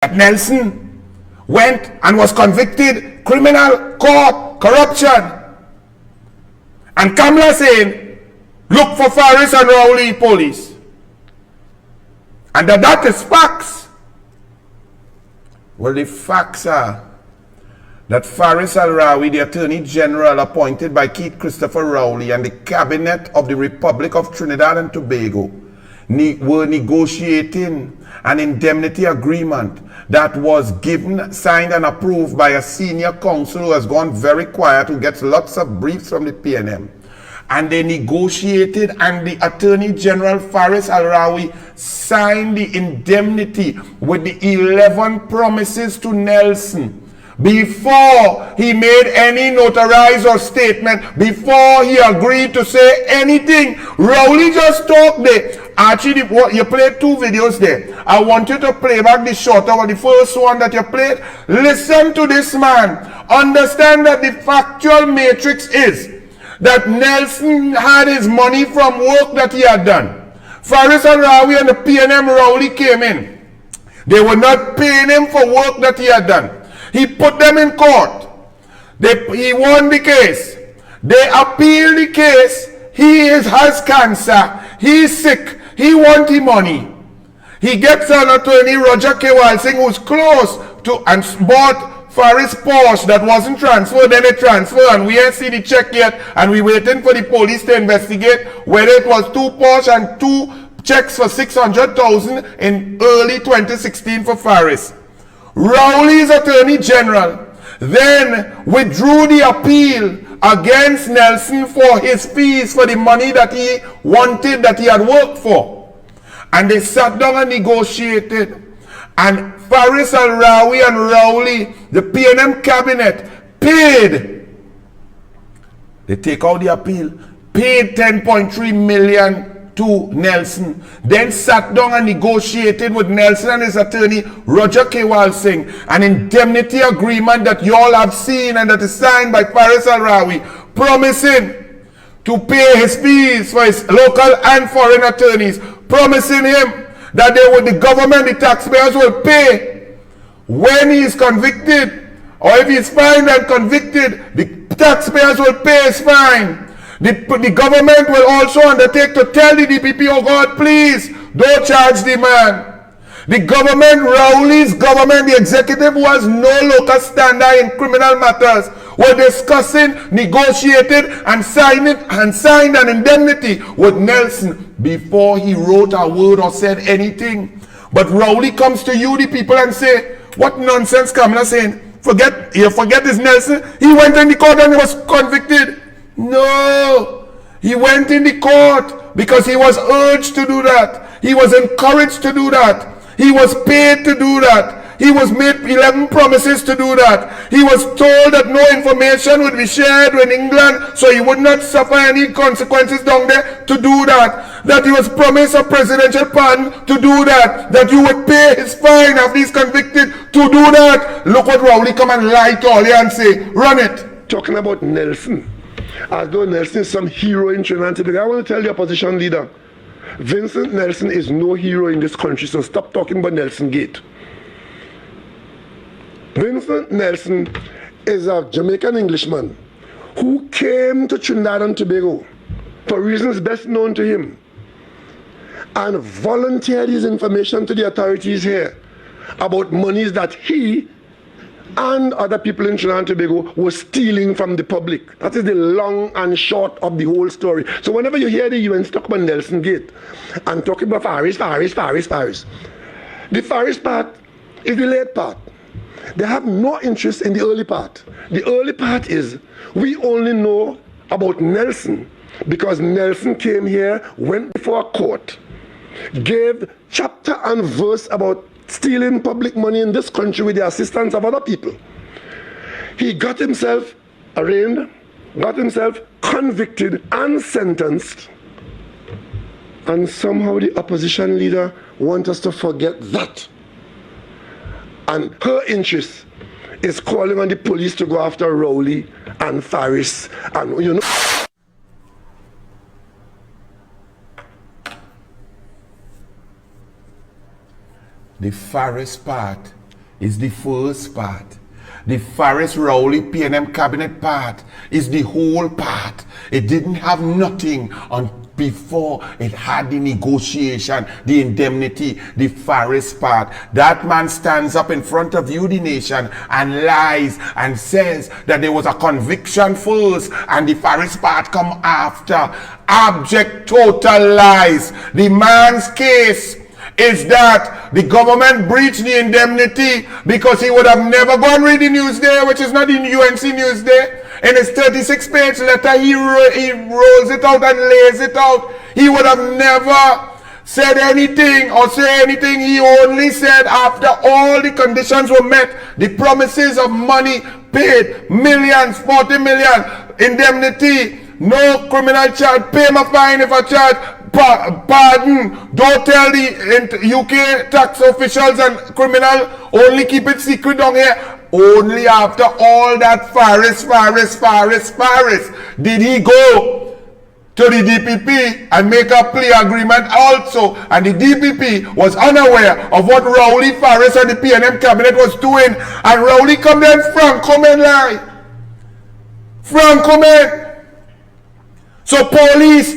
that Nelson went and was convicted, criminal court, corruption. And Kamala saying, look for Faris and Rowley police. And that is facts. Well, the facts are that Faris al-Rawi, the Attorney General appointed by Keith Christopher Rowley, and the Cabinet of the Republic of Trinidad and Tobago were negotiating an indemnity agreement that was given, signed and approved by a senior counsel who has gone very quiet, who gets lots of briefs from the PNM. And they negotiated, and the Attorney General Faris al-Rawi signed the indemnity with the 11 promises to Nelson before he made any notarized or statement, before he agreed to say anything. Rowley just talked there. Actually, you played 2 videos there. I want you to play back the shorter one, the first one that you played. Listen to this man. Understand that the factual matrix is that Nelson had his money from work that he had done. Faris al-Rawi and the PNM Rowley came in. They were not paying him for work that he had done. He put them in court. He won the case. They appealed the case. He has cancer. He's sick. He wants the money. He gets an attorney, Roger K. Walsing, who's close to, and bought Faris Porsche that wasn't transferred. Then it transferred, and we ain't seen the check yet. And we waiting for the police to investigate whether it was 2 Porsche and 2 checks for 600,000 in early 2016 for Faris. Rowley's Attorney General then withdrew the appeal against Nelson for his fees for the money that he wanted, that he had worked for. And they sat down and negotiated. And Faris al-Rawi and Rowley, the PNM cabinet, paid. They take out the appeal, paid 10.3 million to Nelson, then sat down and negotiated with Nelson and his attorney, Roger K. Walsing, an indemnity agreement that you all have seen and that is signed by Faris al-Rawi, promising to pay his fees for his local and foreign attorneys, promising him that the government, the taxpayers will pay when he is convicted, or if he is fined and convicted, the taxpayers will pay his fine. The government will also undertake to tell the DPP, oh God, please, don't charge the man. The government, Rowley's government, the executive who has no local standard in criminal matters, were discussing, negotiated, and signed an indemnity with Nelson before he wrote a word or said anything. But Rowley comes to you, the people, and say, what nonsense Kamala saying? You forget this Nelson? He went in the court and he was convicted. No, he went in the court because he was urged to do that. He was encouraged to do that. He was paid to do that. He was made 11 promises to do that. He was told that no information would be shared with England, so he would not suffer any consequences down there to do that. That he was promised a presidential pardon to do that. That you would pay his fine after he's convicted to do that. Look what Rowley come and lie to all you and say, run it. Talking about Nelson, as though Nelson is some hero in Trinidad and Tobago. I want to tell the opposition leader, Vincent Nelson is no hero in this country, so stop talking about NELSONGATE. Vincent Nelson is a Jamaican Englishman who came to Trinidad and Tobago for reasons best known to him and volunteered his information to the authorities here about monies that he and other people in Trinidad and Tobago were stealing from the public. That is the long and short of the whole story. So whenever you hear the UN talk about NELSONGATE and talking about Faris, the Faris part is the late part. They have no interest in the early part. The early part is, we only know about Nelson because Nelson came here, went before a court, gave chapter and verse about stealing public money in this country with the assistance of other people. He got himself arraigned, got himself convicted and sentenced, and somehow the opposition leader wants us to forget that. And her interest is calling on the police to go after Rowley and Faris, and you know. The Faris part is the first part. The Faris Rowley PNM cabinet part is the whole part. It didn't have nothing on before it had the negotiation, the indemnity, the Faris part. That man stands up in front of you, the nation, and lies and says that there was a conviction first and the Faris part come after. Abject total lies. The man's case is that the government breached the indemnity because he would have never gone read the Newsday, which is not in UNC Newsday. In his 36-page letter, he rolls it out and lays it out. He would have never said anything or say anything. He only said after all the conditions were met, the promises of money paid, millions, 40 million, indemnity, no criminal charge, pay my fine if I charge, pardon, don't tell the UK tax officials and criminal, only keep it secret down here. Only after all that Faris did he go to the DPP and make a plea agreement also. And the DPP was unaware of what Rowley, Faris and the PNM cabinet was doing. And Rowley come there and Frank come and lie. Frank come in. So police,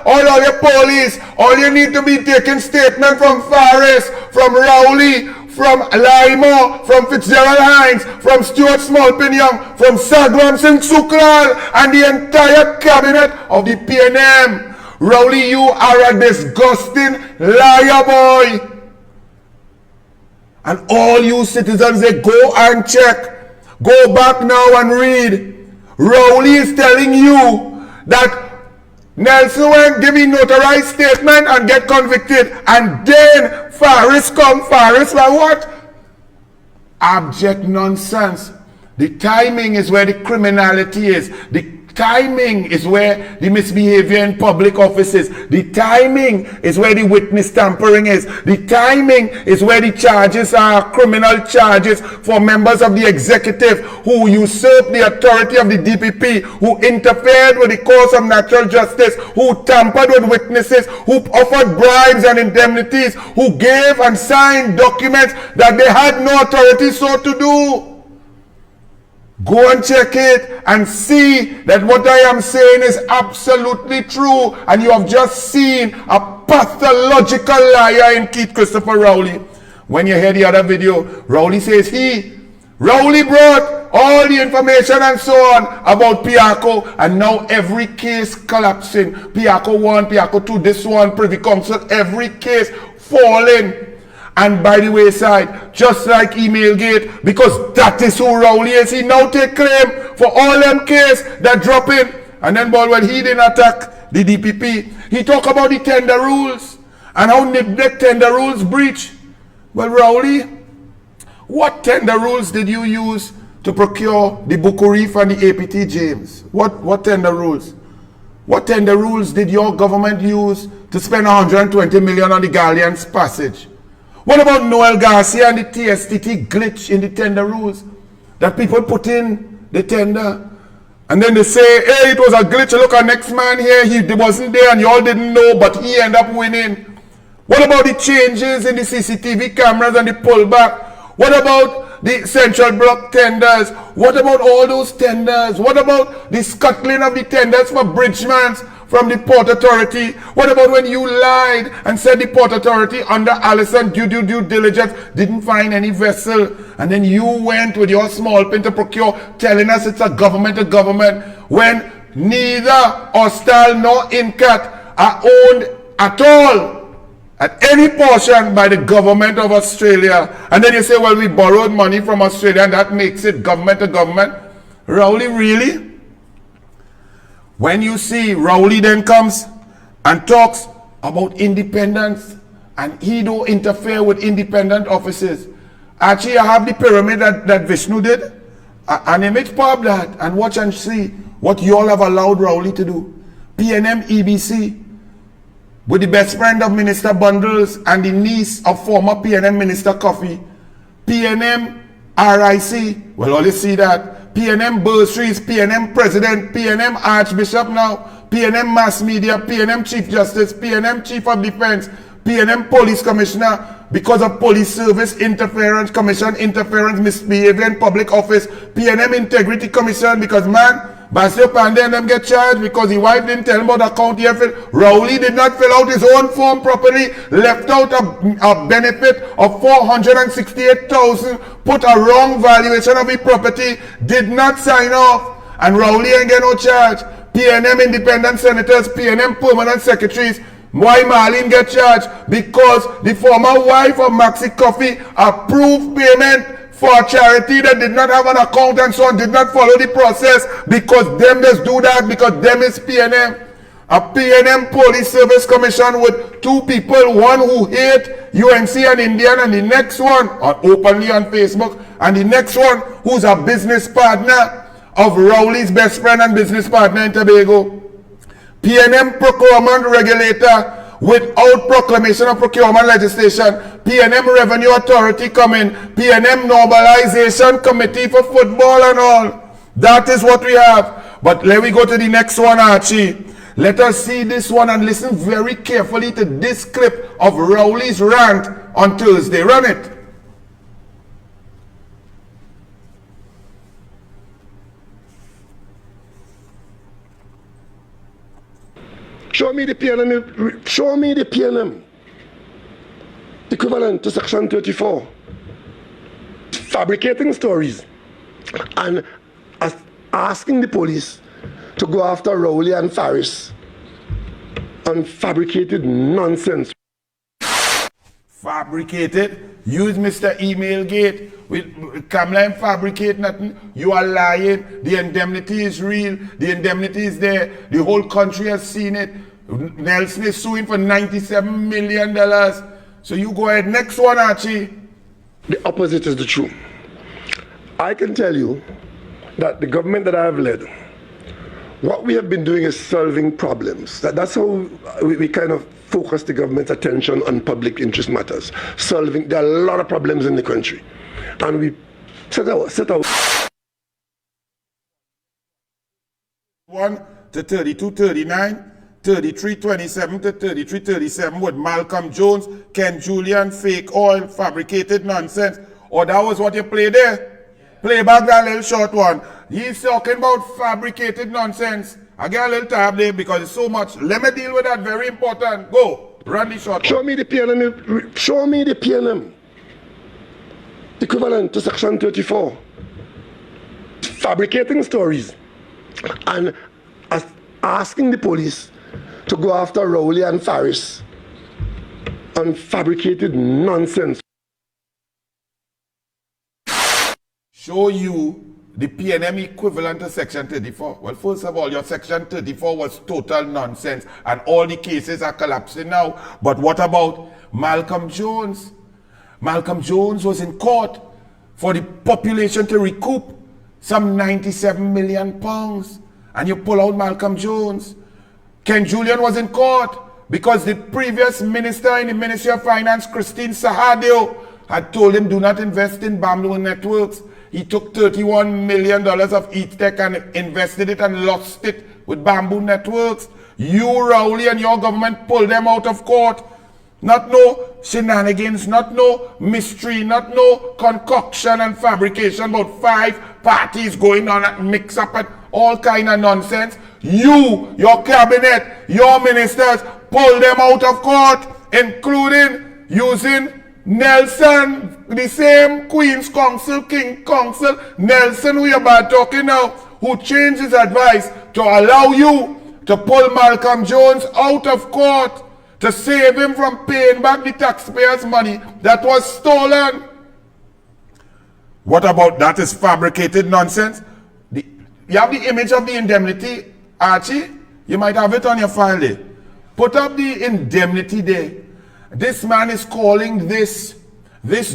all your police, all you need to be taking statement from Faris, from Rowley, from Limo, from Fitzgerald Hines, from Stuart Smallpin-Young, from Sagram Singh Sukral, and the entire cabinet of the PNM. Rowley, you are a disgusting liar, boy. And all you citizens, they go and check. Go back now and read. Rowley is telling you that Nelson went give a notarized statement and get convicted, and then Faris come. Faris like what? Abject nonsense. The timing is where the criminality is. The timing is where the misbehavior in public office is. The timing is where the witness tampering is. The timing is where the charges are criminal charges for members of the executive who usurped the authority of the DPP, who interfered with the course of natural justice, who tampered with witnesses, who offered bribes and indemnities, who gave and signed documents that they had no authority so to do. Go and check it and see that what I am saying is absolutely true. And you have just seen a pathological liar in Keith Christopher Rowley. When you hear the other video, Rowley says Rowley brought all the information and so on about Piarco, and now every case collapsing. Piarco 1, Piarco 2, this one, Privy Council, every case falling. And by the wayside, just like Emailgate, because that is who Rowley is, he now take claim for all them cases that drop in. And then, boy, when he didn't attack the DPP, he talk about the tender rules and how neglect tender rules breach. Well, Rowley, what tender rules did you use to procure the Buku Reef and the APT James? What tender rules? What tender rules did your government use to spend 120 million on the Galleon's passage? What about Noel Garcia and the TSTT glitch in the tender rules that people put in the tender? And then they say, hey, it was a glitch. Look, our next man here, he wasn't there and you all didn't know, but he ended up winning. What about the changes in the CCTV cameras and the pullback? What about the Central Block tenders? What about all those tenders? What about the scuttling of the tenders for Bridgemans from the Port Authority? What about when you lied and said the Port Authority under Allison due diligence didn't find any vessel, and then you went with your small pin to procure, telling us it's a government when neither Hostal nor Incat are owned at all at any portion by the government of Australia? And then you say, well, we borrowed money from Australia and that makes it government to government. Rowley, really? When you see Rowley then comes and talks about independence, and he don't interfere with independent offices. Actually, I have the pyramid that Vishnu did, an image pop that, and watch and see what you all have allowed Rowley to do. PNM EBC, with the best friend of Minister Bundles and the niece of former PNM Minister Coffey. PNM RIC, well, all you see that. PNM bursaries, PNM President, PNM Archbishop now, PNM Mass Media, PNM Chief Justice, PNM Chief of Defense, PNM Police Commissioner, because of police service interference, commission interference, misbehavior in public office, PNM Integrity Commission, because man, Basio Pandey and them get charged because his wife didn't tell him about the account he had filled. Rowley did not fill out his own form properly, left out a benefit of 468,000, put a wrong valuation of his property, did not sign off, and Rowley ain't get no charge. PNM independent senators, PNM permanent secretaries, why Marlene get charged? Because the former wife of Maxi Coffee approved payment for a charity that did not have an account and so on, did not follow the process, because them just do that because them is PNM. A PNM Police Service Commission with two people, one who hate UNC and Indian, and the next one, openly on Facebook, and the next one who's a business partner of Rowley's best friend and business partner in Tobago. PNM Procurement Regulator without proclamation of procurement legislation. PNM Revenue Authority coming. PNM Normalization Committee for football and all. That is what we have. But let me go to the next one, Archie. Let us see this one and listen very carefully to this clip of Rowley's rant on Thursday. Run it. Show me the PNM, show me the PNM equivalent to Section 34. Fabricating stories and asking the police to go after Rowley and Faris on fabricated nonsense. Fabricated? Use Mr. Email Gate. Come and fabricate nothing. You are lying. The indemnity is real. The indemnity is there. The whole country has seen it. Nelson is suing for $97 million. So you go ahead. Next one, Archie. The opposite is the truth. I can tell you that the government that I have led, what we have been doing is solving problems. That's how we kind of focus the government's attention on public interest matters. Solving, there are a lot of problems in the country. And we set out 1 to 3239, 3327 to 3337 with Malcolm Jones, Ken Julian, fake oil, fabricated nonsense. Or that was what you played there? Play back that little short one. He's talking about fabricated nonsense. I get a little tab there because it's so much. Let me deal with that. Very important. Go. Run the short one. Show me the PNM. Show me the PNM equivalent to Section 34. Fabricating stories and asking the police to go after Rowley and Faris on fabricated nonsense. Show you the PNM equivalent to Section 34. Well, first of all, your Section 34 was total nonsense and all the cases are collapsing now. But what about Malcolm Jones? Malcolm Jones was in court for the population to recoup some £97 million. And you pull out Malcolm Jones. Ken Julian was in court because the previous minister in the Ministry of Finance, Christine Sahadio, had told him do not invest in Bamboo Networks. He took $31 million of ETech and invested it and lost it with Bamboo Networks. You, Rowley, and your government pulled them out of court. Not no shenanigans, not no mystery, not no concoction and fabrication about 5 parties going on and mix up and all kind of nonsense. You, your cabinet, your ministers pulled them out of court, including using Nelson, the same Queen's Counsel, King Counsel, Nelson we are about talking now, who changed his advice to allow you to pull Malcolm Jones out of court to save him from paying back the taxpayers' money that was stolen. What about that? Is fabricated nonsense? You have the image of the indemnity, Archie? You might have it on your file there. Put up the indemnity there. This man is calling this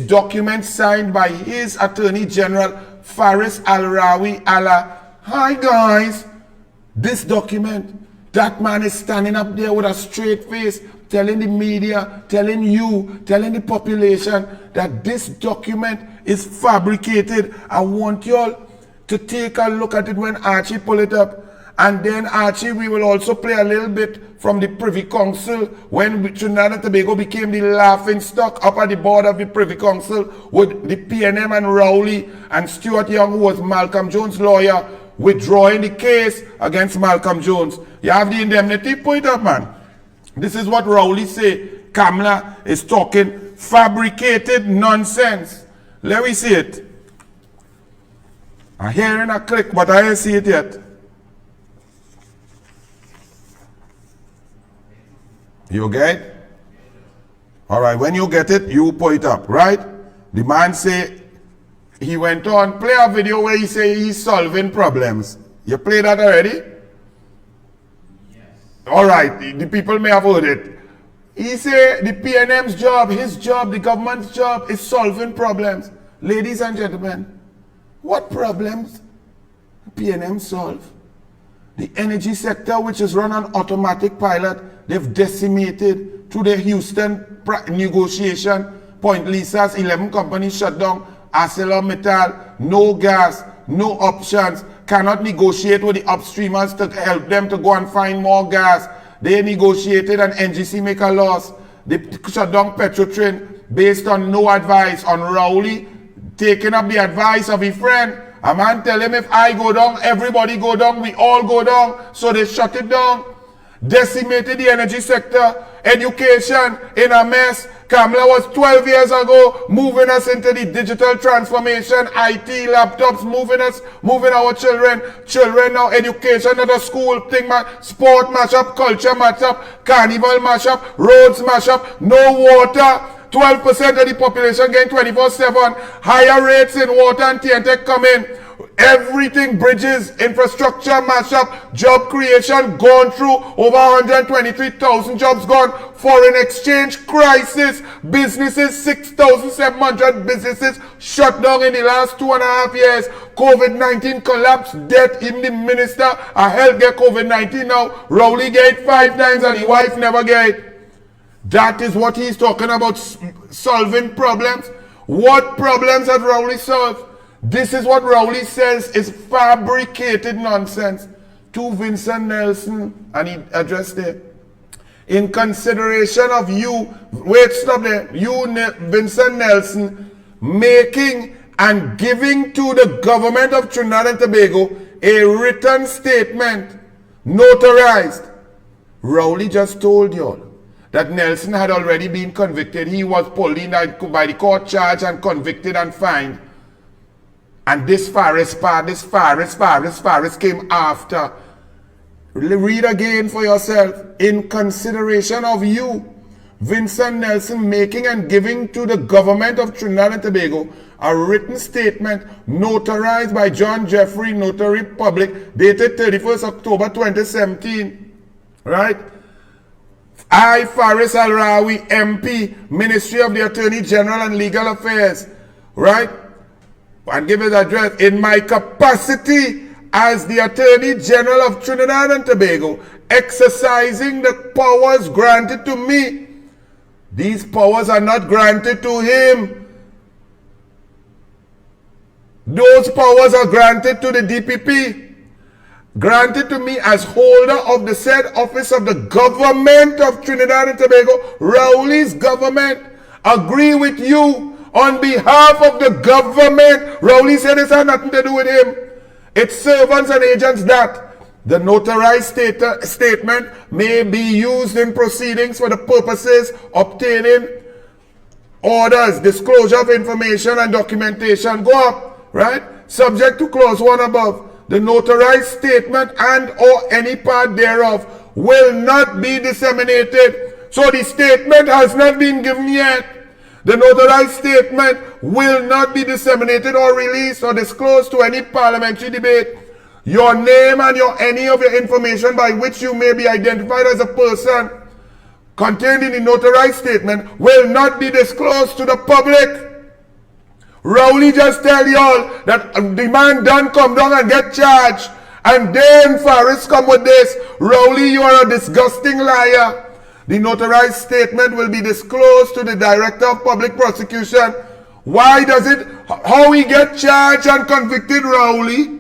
document signed by his Attorney General, Faris Al-Rawi Allah. Hi guys, this document, that man is standing up there with a straight face, telling the media, telling you, telling the population that this document is fabricated. I want y'all to take a look at it when Archie pull it up. And then, Archie, we will also play a little bit from the Privy Council when Trinidad and Tobago became the laughing stock up at the board of the Privy Council with the PNM and Rowley and Stuart Young, who was Malcolm Jones' lawyer, withdrawing the case against Malcolm Jones. You have the indemnity, put it up, man. This is what Rowley say. Kamala is talking fabricated nonsense. Let me see it. I'm hearing a click, but I ain't see it yet. You get it? All right, when you get it, you put it up, right? The man say, he went on, play a video where he say he's solving problems. You play that already? Yes. All right, the people may have heard it. He say the PNM's job, his job, the government's job is solving problems. Ladies and gentlemen, what problems PNM solve? The energy sector, which is run on automatic pilot, they've decimated through the Houston negotiation. Point Lisa's 11 companies shut down. ArcelorMittal, no gas, no options, cannot negotiate with the upstreamers to help them to go and find more gas. They negotiated and NGC make a loss. They shut down Petrotrin based on no advice on Rowley, taking up the advice of a friend. A man tell him, if I go down, everybody go down, we all go down. So they shut it down. Decimated the energy sector. Education in a mess. Kamala was 12 years ago moving us into the digital transformation, IT, laptops, moving our children. Children now, education at a school thing, sport mash up, culture mash up, carnival mash up, roads mash up, no water. 12% of the population getting 24/7. Higher rates in water and TNTech coming. Everything, bridges, infrastructure, mash up, job creation gone through, over 123,000 jobs gone, foreign exchange crisis, businesses, 6,700 businesses shut down in the last 2.5 years, COVID-19 collapse, death in the minister, a health get COVID-19 now, Rowley get 5 times and the wife never get. That is what he's talking about, solving problems. What problems has Rowley solved? This is what Rowley says is fabricated nonsense to Vincent Nelson, and he addressed it. In consideration of you, wait, stop there, you, Vincent Nelson, making and giving to the government of Trinidad and Tobago a written statement, notarized. Rowley just told y'all that Nelson had already been convicted. He was pulled in by the court, charged and convicted and fined. And this Faris came after. Read again for yourself. In consideration of you, Vincent Nelson, making and giving to the government of Trinidad and Tobago a written statement notarized by John Jeffrey, Notary Public, dated 31st October 2017. Right? I, Faris Al-Rawi, MP, Ministry of the Attorney General and Legal Affairs. Right? And give his address, in my capacity as the Attorney General of Trinidad and Tobago, exercising the powers granted to me. These powers are not granted to him. Those powers are granted to the DPP. Granted to me as holder of the said office of the government of Trinidad and Tobago, Rowley's government. Agree with you. On behalf of the government, Rowley said this had nothing to do with him. It's servants and agents that the notarized statement may be used in proceedings for the purposes obtaining orders, disclosure of information and documentation. Go up, right? Subject to clause 1 above. The notarized statement and or any part thereof will not be disseminated. So the statement has not been given yet. The notarized statement will not be disseminated or released or disclosed to any parliamentary debate. Your name and any of your information by which you may be identified as a person contained in the notarized statement will not be disclosed to the public. Rowley just tell y'all that the man done come down and get charged. And then Faris come with this. Rowley, you are a disgusting liar. The notarized statement will be disclosed to the Director of Public Prosecution. Why does it, how he get charged and convicted Rowley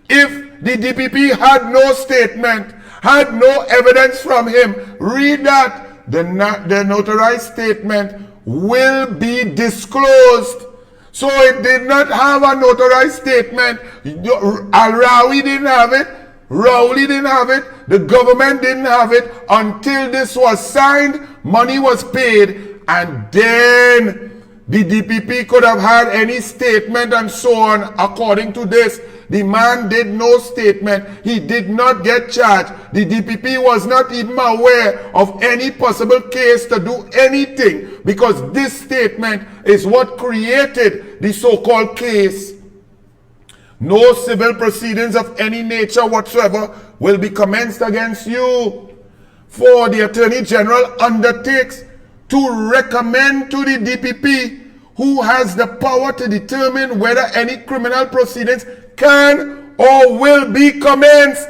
if the DPP had no statement, had no evidence from him. Read that. The notarized statement will be disclosed. So it did not have a notarized statement. Al-Rawi didn't have it. Rowley didn't have it. The government didn't have it until this was signed, money was paid, and then the DPP could have had any statement and so on according to this. The man did no statement. He did not get charged. The DPP was not even aware of any possible case to do anything because this statement is what created the so-called case. No civil proceedings of any nature whatsoever will be commenced against you. For the Attorney General undertakes to recommend to the DPP, who has the power to determine whether any criminal proceedings can or will be commenced.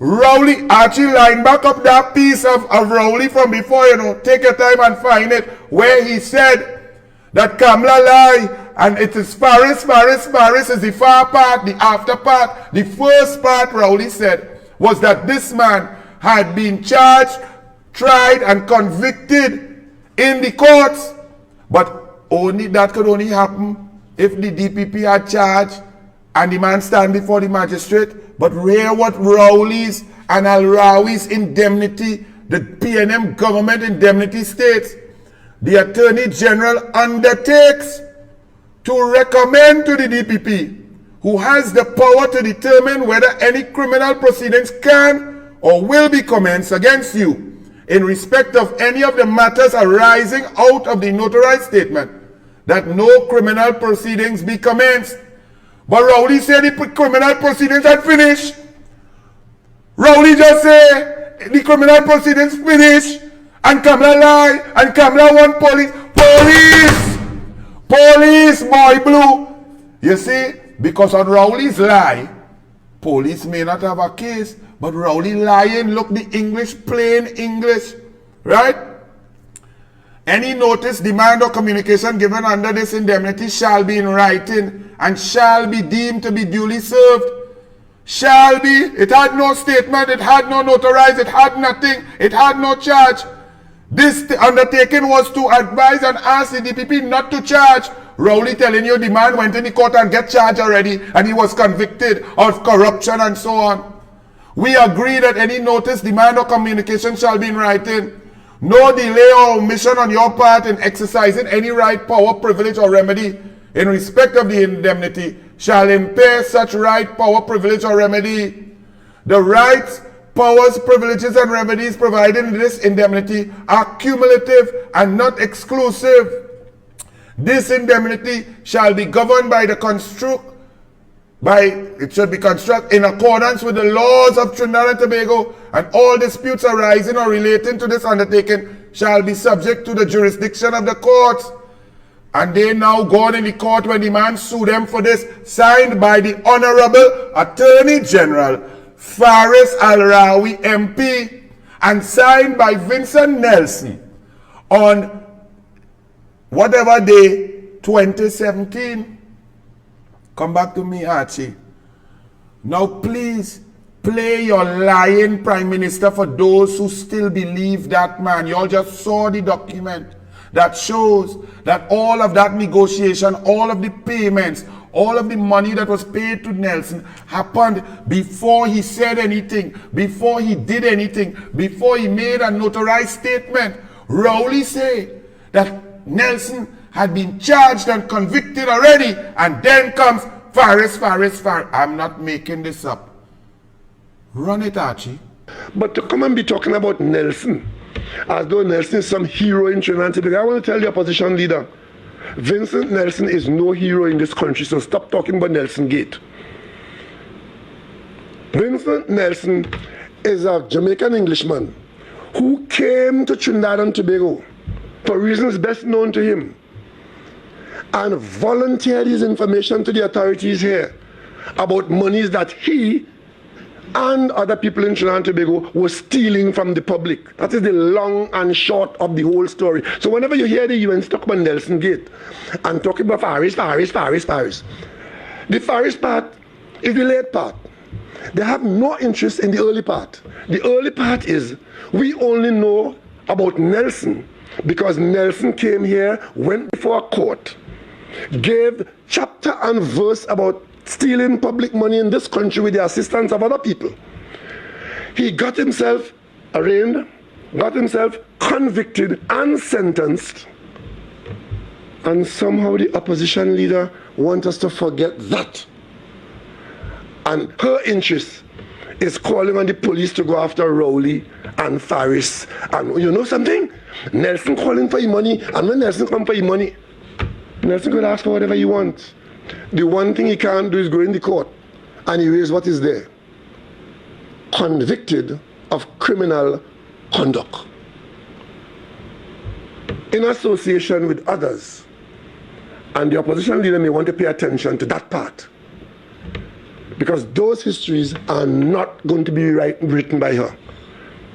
Rowley, Archie, line back up that piece of Rowley from before, take your time and find it, where he said that Kamla lie, and it is Faris is the far part, the after part. The first part, Rowley said, was that this man had been charged, tried, and convicted in the courts, but that could only happen if the DPP had charged and the man stand before the magistrate. But hear what Rowley's and Al-Rawi's indemnity, the PNM government indemnity states. The Attorney General undertakes to recommend to the DPP, who has the power to determine whether any criminal proceedings can or will be commenced against you in respect of any of the matters arising out of the notarized statement, that no criminal proceedings be commenced. But Rowley said the criminal proceedings had finished. Rowley just said the criminal proceedings finished, and Kamla lie, and Kamla want police, boy blue. You see, because on Rowley's lie, police may not have a case, but Rowley lying, look the English, plain English, right? Any notice, demand, or communication given under this indemnity shall be in writing and shall be deemed to be duly served. Shall be. It had no statement, it had no notarized, it had nothing, it had no charge. This undertaking was to advise and ask the DPP not to charge. Rowley telling you the man went in the court and get charged already and he was convicted of corruption and so on. We agree that any notice, demand, or communication shall be in writing. No delay or omission on your part in exercising any right, power, privilege, or remedy in respect of the indemnity shall impair such right, power, privilege, or remedy. The rights, powers, privileges, and remedies provided in this indemnity are cumulative and not exclusive. This indemnity shall be governed by it should be constructed in accordance with the laws of Trinidad and Tobago, and all disputes arising or relating to this undertaking shall be subject to the jurisdiction of the courts. And they now gone in the court when the man sued them for this, signed by the Honorable Attorney General Faris Al-Rawi MP, and signed by Vincent Nelson on whatever day, 2017. Come back to me, Archie. Now please play your lying Prime Minister for those who still believe that man. You all just saw the document that shows that all of that negotiation, all of the payments, all of the money that was paid to Nelson happened before he said anything, before he did anything, before he made a notarized statement. Rowley said that Nelson had been charged and convicted already, and then comes Faris. I'm not making this up. Run it, Archie. But to come and be talking about Nelson, as though Nelson is some hero in Trinidad and Tobago, I want to tell the opposition leader, Vincent Nelson is no hero in this country, so stop talking about NELSONGATE. Vincent Nelson is a Jamaican Englishman who came to Trinidad and Tobago for reasons best known to him, and volunteered his information to the authorities here about monies that he and other people in Trinidad and Tobago were stealing from the public. That is the long and short of the whole story. So whenever you hear the UN talk about NELSONGATE and talking about Faris, the Faris part is the late part. They have no interest in the early part. The early part is we only know about Nelson because Nelson came here, went before a court, gave chapter and verse about stealing public money in this country with the assistance of other people. He got himself arraigned, got himself convicted and sentenced, and somehow the opposition leader wants us to forget that. And her interest is calling on the police to go after Rowley and Faris. And you know something? Nelson calling for your money, and when Nelson come for your money, Nelson could ask for whatever he wants. The one thing he can't do is go in the court and erase what is there. Convicted of criminal conduct in association with others. And the opposition leader may want to pay attention to that part, because those histories are not going to be written by her.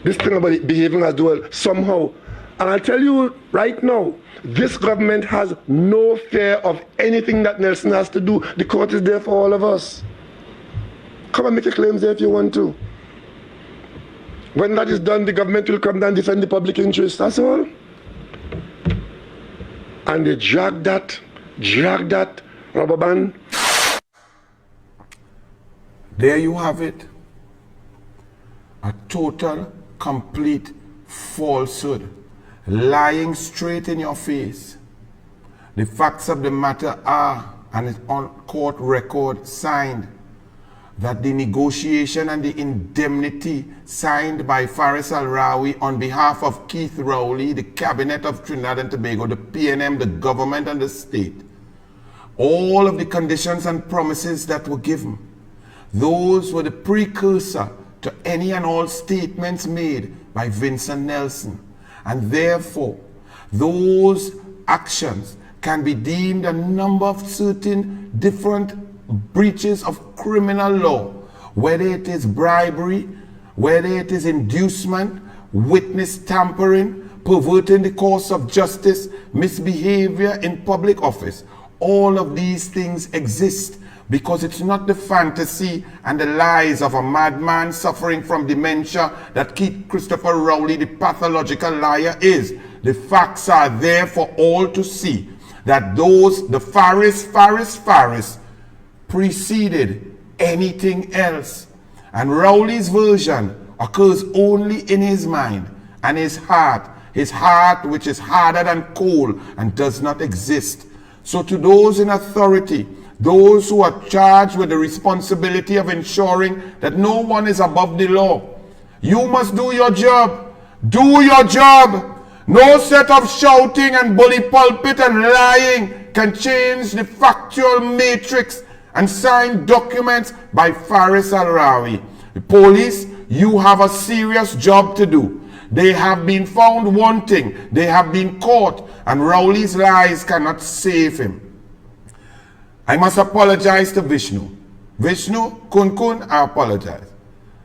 This thing about behaving as though somehow, and I'll tell you right now, this government has no fear of anything that Nelson has to do. The court is there for all of us. Come and make your claims there if you want to. When that is done, the government will come down and defend the public interest, that's all. And they drag that rubber band. There you have it. A total, complete falsehood. Lying straight in your face. The facts of the matter are, and it's on court record signed, that the negotiation and the indemnity signed by Faris Al-Rawi on behalf of Keith Rowley, the cabinet of Trinidad and Tobago, the PNM, the government and the state, all of the conditions and promises that were given, those were the precursor to any and all statements made by Vincent Nelson. And therefore, those actions can be deemed a number of certain different breaches of criminal law, whether it is bribery, whether it is inducement, witness tampering, perverting the course of justice, misbehavior in public office. All of these things exist because it's not the fantasy and the lies of a madman suffering from dementia that Keith Christopher Rowley, the pathological liar, is. The facts are there for all to see that the Faris preceded anything else. And Rowley's version occurs only in his mind and his heart which is harder than coal and does not exist. So to those in authority, those who are charged with the responsibility of ensuring that no one is above the law, you must do your job. Do your job. No set of shouting and bully pulpit and lying can change the factual matrix and signed documents by Faris Al-Rawi. The police, you have a serious job to do. They have been found wanting. They have been caught, and Rowley's lies cannot save him. I must apologize to Vishnu. Vishnu, Kun, I apologize.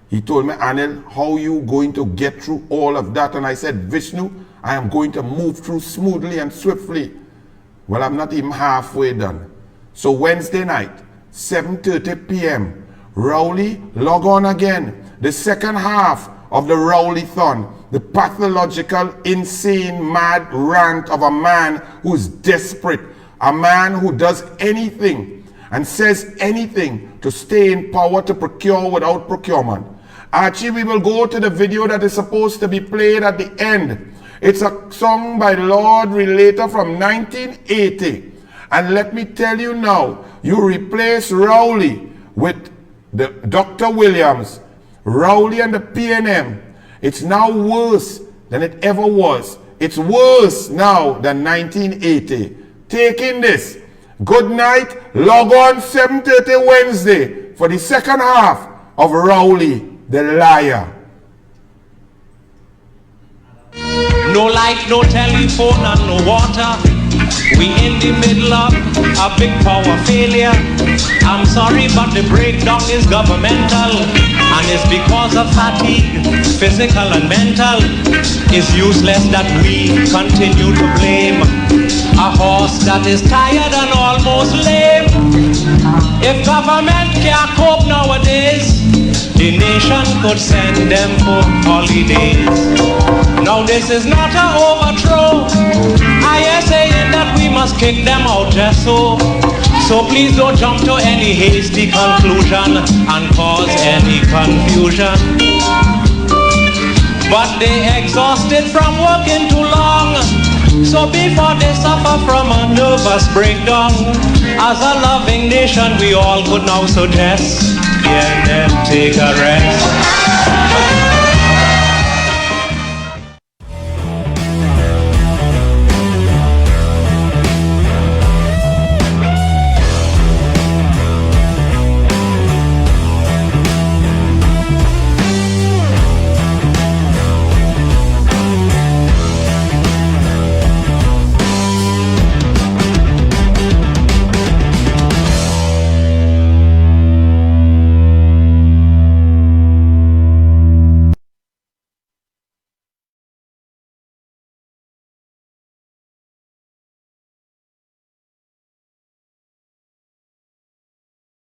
He told me, Anil, how you going to get through all of that? And I said, Vishnu, I am going to move through smoothly and swiftly. Well, I'm not even halfway done. So Wednesday night, 7:30 p.m., Rowley, log on again. The second half of the Rowley-thon, the pathological, insane, mad rant of a man who's desperate, a man who does anything and says anything to stay in power to procure without procurement. Archie, we will go to the video that is supposed to be played at the end. It's a song by Lord Relator from 1980. And let me tell you now, you replace Rowley with the Dr. Williams, Rowley and the PNM. It's now worse than it ever was. It's worse now than 1980. Take in this. Good night. Log on 7:30 Wednesday for the second half of Rowley, the liar. No light, no telephone, and no water. We in the middle of a big power failure. I'm sorry, but the breakdown is governmental, and it's because of fatigue, physical and mental. It's useless that we continue to blame a horse that is tired and almost lame. If government can't cope nowadays, nation could send them for holidays. Now this is not an overthrow. I am saying that we must kick them out just so. So please don't jump to any hasty conclusion and cause any confusion. But they exhausted from working too long. So before they suffer from a nervous breakdown, as a loving nation we all could now suggest, yeah, them take a rest.